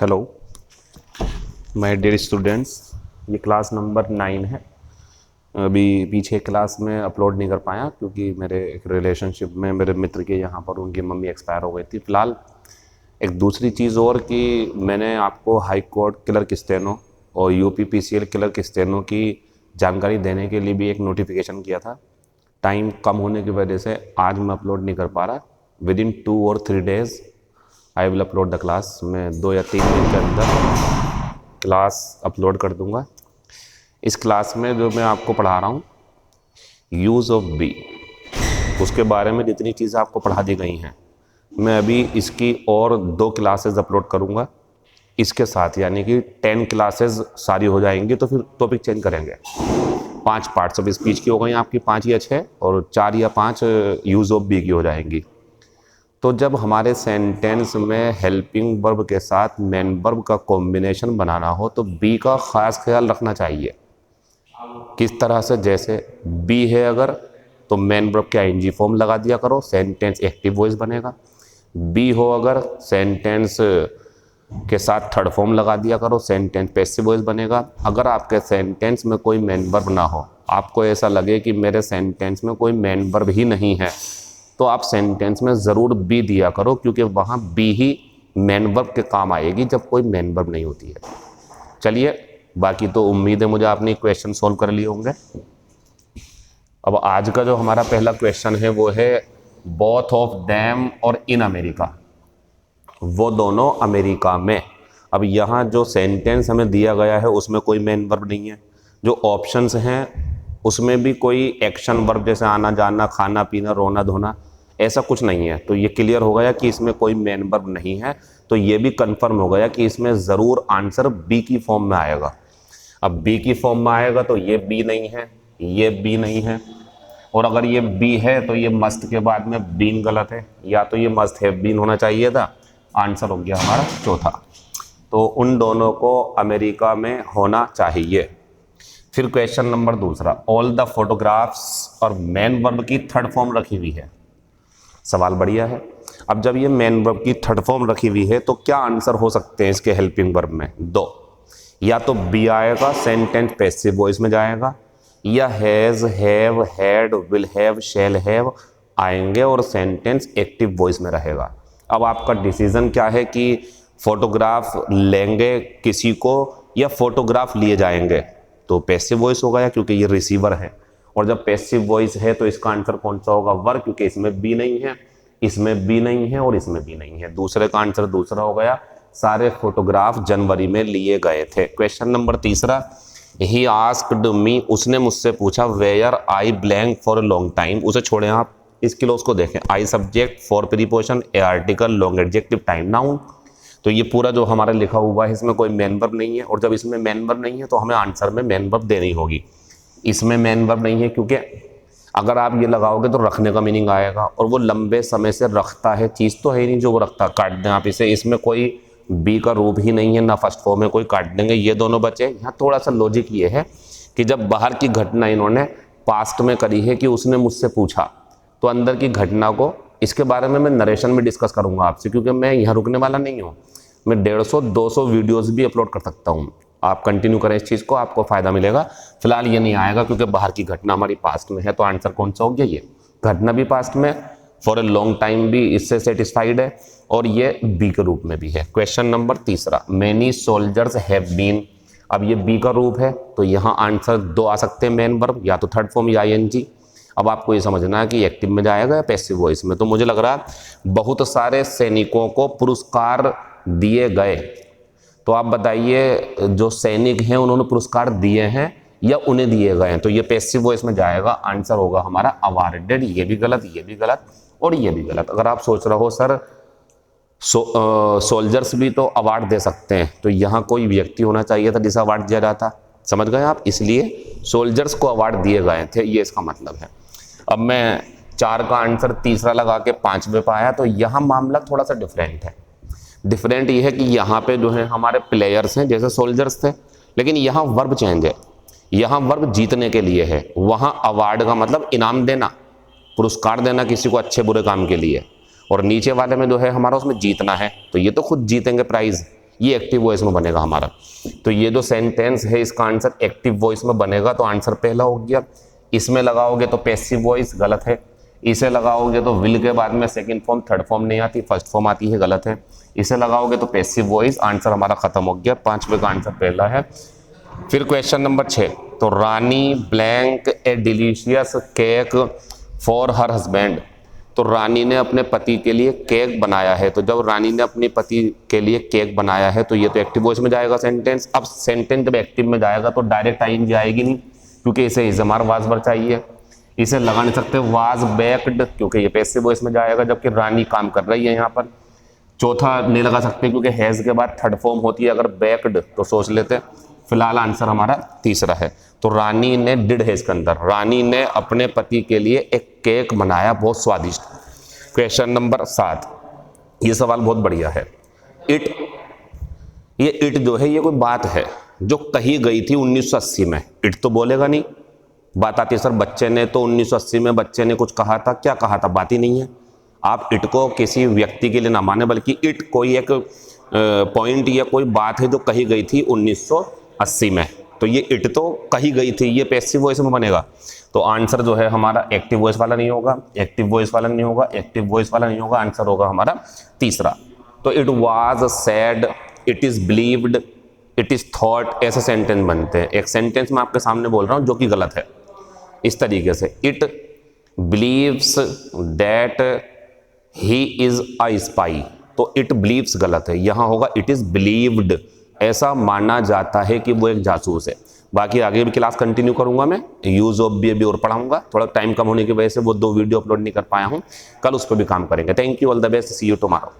Hello my dear students, ये class number 9 है। अभी पीछे क्लास में अपलोड नहीं कर पाया क्योंकि मेरे एक रिलेशनशिप में मेरे मित्र के यहाँ पर उनकी मम्मी एक्सपायर हो गई थी। फ़िलहाल एक दूसरी चीज़ और कि मैंने आपको हाई कोर्ट क्लर्क स्टेनो और यूपी पीसीएल क्लर्क स्टेनो की जानकारी देने के लिए भी एक नोटिफिकेशन किया था। टाइम कम होने की वजह से आज मैं अपलोड नहीं कर पा रहा। विद इन 2 और 3 days I will upload the class. मैं 2 या 3 दिन के अंदर क्लास अपलोड कर दूंगा। इस क्लास में जो मैं आपको पढ़ा रहा हूँ यूज़ ऑफ बी, उसके बारे में जितनी चीज़ें आपको पढ़ा दी गई हैं मैं अभी इसकी और 2 क्लासेस अपलोड करूँगा इसके साथ, यानी कि 10 क्लासेस सारी हो जाएंगी। तो फिर टॉपिक चेंज करेंगे। 5 पार्ट्स ऑफ स्पीच की हो गई आपकी, 5 या 6, और 4 या 5 यूज़ ऑफ बी की हो जाएंगी। तो जब हमारे सेंटेंस में हेल्पिंग वर्ब के साथ मेन वर्ब का कॉम्बिनेशन बनाना हो तो बी का ख़ास ख्याल रखना चाहिए। किस तरह से? जैसे बी है अगर तो मेन वर्ब के आईएनजी फॉर्म लगा दिया करो, सेंटेंस एक्टिव वॉइस बनेगा। बी हो अगर सेंटेंस के साथ थर्ड फॉर्म लगा दिया करो, सेंटेंस पैसिव वॉइस बनेगा। अगर आपके सेंटेंस में कोई मेन वर्ब ना हो, आपको ऐसा लगे कि मेरे सेंटेंस में कोई मेन वर्ब ही नहीं है, तो आप सेंटेंस में ज़रूर बी दिया करो, क्योंकि वहाँ बी ही मेन वर्ब के काम आएगी जब कोई मेन वर्ब नहीं होती है। चलिए, बाकी तो उम्मीद है मुझे आपने क्वेश्चन सॉल्व कर लिए होंगे। अब आज का जो हमारा पहला क्वेश्चन है वो है बोथ ऑफ देम और इन अमेरिका, वो दोनों अमेरिका में। अब यहाँ जो सेंटेंस हमें दिया गया है उसमें कोई मेन वर्ब नहीं है। जो ऑप्शंस हैं उसमें भी कोई एक्शन वर्ब जैसे आना जाना, खाना पीना, रोना धोना, ऐसा कुछ नहीं है। तो ये क्लियर हो गया कि इसमें कोई मेन वर्ब नहीं है। तो ये भी कंफर्म हो गया कि इसमें ज़रूर आंसर बी की फॉर्म में आएगा। अब बी की फॉर्म में आएगा तो ये बी नहीं है, ये बी नहीं है, और अगर ये बी है तो ये मस्ट के बाद में बीन गलत है, या तो ये मस्ट है बीन होना चाहिए था। आंसर हो गया हमारा चौथा। तो उन दोनों को अमेरिका में होना चाहिए। फिर क्वेश्चन नंबर दूसरा, ऑल द फोटोग्राफ्स और मेन वर्ब की थर्ड फॉर्म रखी हुई है। सवाल बढ़िया है। अब जब ये मेन वर्ब की थर्ड फॉर्म रखी हुई है तो क्या आंसर हो सकते हैं इसके हेल्पिंग वर्ब में? 2, या तो बी आएगा, सेंटेंस पैसिव वॉइस में जाएगा, या has, have, had, will have, shall have आएंगे और सेंटेंस एक्टिव वॉइस में रहेगा। अब आपका डिसीजन क्या है कि फोटोग्राफ लेंगे किसी को या फोटोग्राफ लिए जाएंगे? तो पैसिव वॉइस होगा, या क्योंकि ये रिसीवर है, और जब पैसिव वॉइस है तो इसका आंसर कौन सा होगा? वर्ब, क्योंकि इसमें बी नहीं है, इसमें बी नहीं है और इसमें बी नहीं है। दूसरे का आंसर दूसरा हो गया। सारे फोटोग्राफ जनवरी में लिए गए थे। क्वेश्चन नंबर तीसरा, ही आस्क्ड मी, उसने मुझसे पूछा, where I blank for a long time. उसे छोड़ें आप, इस क्लोज को देखें। I subject, for preposition, a article, long adjective, time noun. तो ये पूरा जो हमारा लिखा हुआ है इसमें कोई मेन वर्ब नहीं है, और जब इसमें मेन वर्ब नहीं है तो हमें आंसर में मेन वर्ब देनी होगी। इसमें मेन वर्ब नहीं है क्योंकि अगर आप ये लगाओगे तो रखने का मीनिंग आएगा, और वो लंबे समय से रखता है, चीज़ तो है ही नहीं जो वो रखता, काट दें आप इसे। इसमें कोई बी का रूप ही नहीं है, ना फर्स्ट फॉर्म में कोई, काट देंगे। ये दोनों बचे। यहाँ थोड़ा सा लॉजिक ये है कि जब बाहर की घटना इन्होंने पास्ट में करी है कि उसने मुझसे पूछा, तो अंदर की घटना को, इसके बारे में मैं नरेशन में डिस्कस करूंगा आपसे, क्योंकि मैं यहाँ रुकने वाला नहीं हूँ। मैं 150-200 वीडियोस भी अपलोड कर सकता हूँ। आप कंटिन्यू करें इस चीज़ को, आपको फ़ायदा मिलेगा। फिलहाल ये नहीं आएगा क्योंकि बाहर की घटना हमारी पास्ट में है। तो आंसर कौन सा हो गया? ये घटना भी पास्ट में, फॉर ए लॉन्ग टाइम भी इससे सेटिस्फाइड है, और ये बी के रूप में भी है। क्वेश्चन नंबर तीसरा, मैनी सोल्जर्स हैव बीन। अब ये बी का रूप है तो यहाँ आंसर 2 आ सकते हैं मेन वर्ब, या तो थर्ड फॉर्म या आईएनजी। अब आपको ये समझना है कि एक्टिव में जाएगा या पैसिव वॉइस में। तो मुझे लग रहा है बहुत सारे सैनिकों को पुरस्कार दिए गए। तो आप बताइए, जो सैनिक हैं उन्होंने पुरस्कार दिए हैं या उन्हें दिए गए हैं? तो ये पैसिव वॉइस में जाएगा। आंसर होगा हमारा अवार्डेड। ये भी गलत, ये भी गलत और ये भी गलत। अगर आप सोच रहे हो सर सोल्जर्स भी तो अवार्ड दे सकते हैं, तो यहाँ कोई व्यक्ति होना चाहिए था जिसे अवार्ड दिया जाता। समझ गए आप? इसलिए सोल्जर्स को अवार्ड दिए गए थे, ये इसका मतलब है। अब मैं 4 का आंसर तीसरा लगा के 5वें पे आया, तो यहाँ मामला थोड़ा सा डिफरेंट है। डिफरेंट ये है कि यहाँ पे जो है हमारे प्लेयर्स हैं जैसे सोल्जर्स थे, लेकिन यहाँ वर्ब चेंज है। यहाँ वर्ब जीतने के लिए है, वहाँ अवार्ड का मतलब इनाम देना, पुरस्कार देना किसी को अच्छे बुरे काम के लिए, और नीचे वाले में जो है हमारा उसमें जीतना है। तो ये तो खुद जीतेंगे प्राइज, ये एक्टिव वॉइस में बनेगा हमारा। तो ये जो सेंटेंस है इसका आंसर एक्टिव वॉइस में बनेगा, तो आंसर पहला हो गया। इसमें लगाओगे तो पैसिव वॉइस, गलत है। इसे लगाओगे तो विल के बाद में सेकंड फॉर्म थर्ड फॉर्म नहीं आती, फर्स्ट फॉर्म आती है, गलत है। इसे लगाओगे तो पैसिव वॉइस, आंसर हमारा खत्म हो गया। 5वें का आंसर पहला है। फिर क्वेश्चन नंबर 6, तो Rani blank a delicious cake for her husband. तो रानी ने अपने पति के लिए केक बनाया है। तो जब रानी ने अपने पति के लिए केक बनाया है तो ये तो एक्टिव वॉइस में जाएगा सेंटेंस। अब सेंटेंस जब एक्टिव में जाएगा तो डायरेक्ट आईएनजी आएगी नहीं, क्योंकि इसे इज़मार वाज वर्ब चाहिए। इसे लगा नहीं सकते वाज बेक्ड, क्योंकि ये पैसिव वॉइस में जाएगा, जबकि रानी काम कर रही है यहाँ पर। चौथा नहीं लगा सकते क्योंकि हैज़ के बाद थर्ड फॉर्म होती है, अगर बेक्ड तो सोच लेते। फिलहाल आंसर हमारा तीसरा है। तो रानी ने डिड है इसके अंदर, रानी ने अपने पति के लिए एक केक बनाया बहुत स्वादिष्ट। क्वेश्चन नंबर 7, ये सवाल बहुत बढ़िया है। इट, ये इट जो है ये कोई बात है जो कही गई थी 1980 में। इट तो बोलेगा नहीं, बात आती है सर बच्चे ने, तो 1980 में बच्चे ने कुछ कहा था, क्या कहा था, बात ही नहीं है। आप इट को किसी व्यक्ति के लिए ना माने, बल्कि इट कोई एक पॉइंट या कोई बात है जो कही गई थी 1980 में। तो ये इट तो कही गई थी, ये पैसिव वॉइस में बनेगा। तो आंसर जो है हमारा एक्टिव वॉइस वाला नहीं होगा, एक्टिव वॉइस वाला नहीं होगा, एक्टिव वॉइस वाला नहीं होगा, आंसर होगा हमारा तीसरा। तो it was said, it is believed, it is thought, ऐसे सेंटेंस बनते हैं। एक सेंटेंस मैं आपके सामने बोल रहा हूँ जो कि गलत है, इस तरीके से, it believes that he is a spy. तो इट बिलीव्स गलत है, यहां होगा इट इज बिलीव्ड, ऐसा माना जाता है कि वो एक जासूस है। बाकी आगे भी क्लास कंटिन्यू करूंगा, मैं यूज ऑफ भी और पढ़ाऊंगा। थोड़ा टाइम कम होने की वजह से वो 2 वीडियो अपलोड नहीं कर पाया हूं, कल उस पर भी काम करेंगे। Thank you, all the best, see you tomorrow.